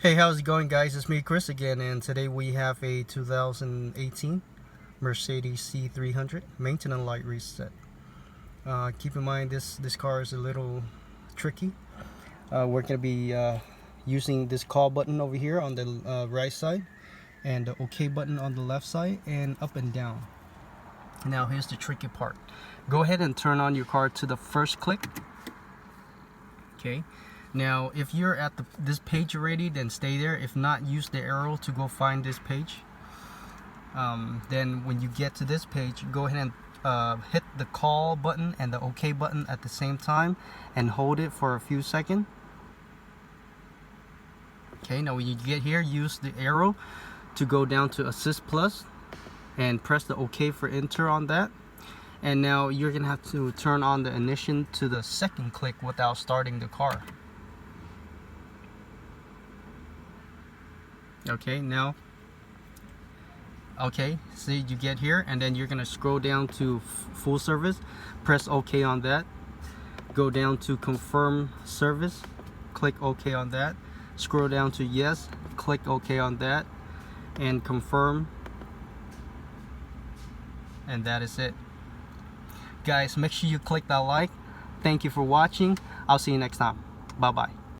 Hey, how's it going, guys? It's me, Chris, again, and today we have a 2018 Mercedes C300 maintenance light reset. Keep in mind this car is a little tricky. We're gonna be using this call button over here on the right side, and the OK button on the left side, and up and down. Now here's the tricky part. Go ahead and turn on your car to the first click. Okay. Now, if you're at this page already, then stay there. If not, use the arrow to go find this page. Then when you get to this page, go ahead and hit the call button and the OK button at the same time and hold it for a few seconds. Okay, now when you get here, use the arrow to go down to Assist Plus and press the OK for enter on that. And now you're gonna have to turn on the ignition to the second click without starting the car. Okay, now, okay, see, you get here, and then you're gonna scroll down to full service, press OK on that, go down to confirm service, click OK on that, scroll down to yes, click OK on that, and confirm, and that is it. Guys, make sure you click that like. Thank you for watching. I'll see you next time. Bye bye.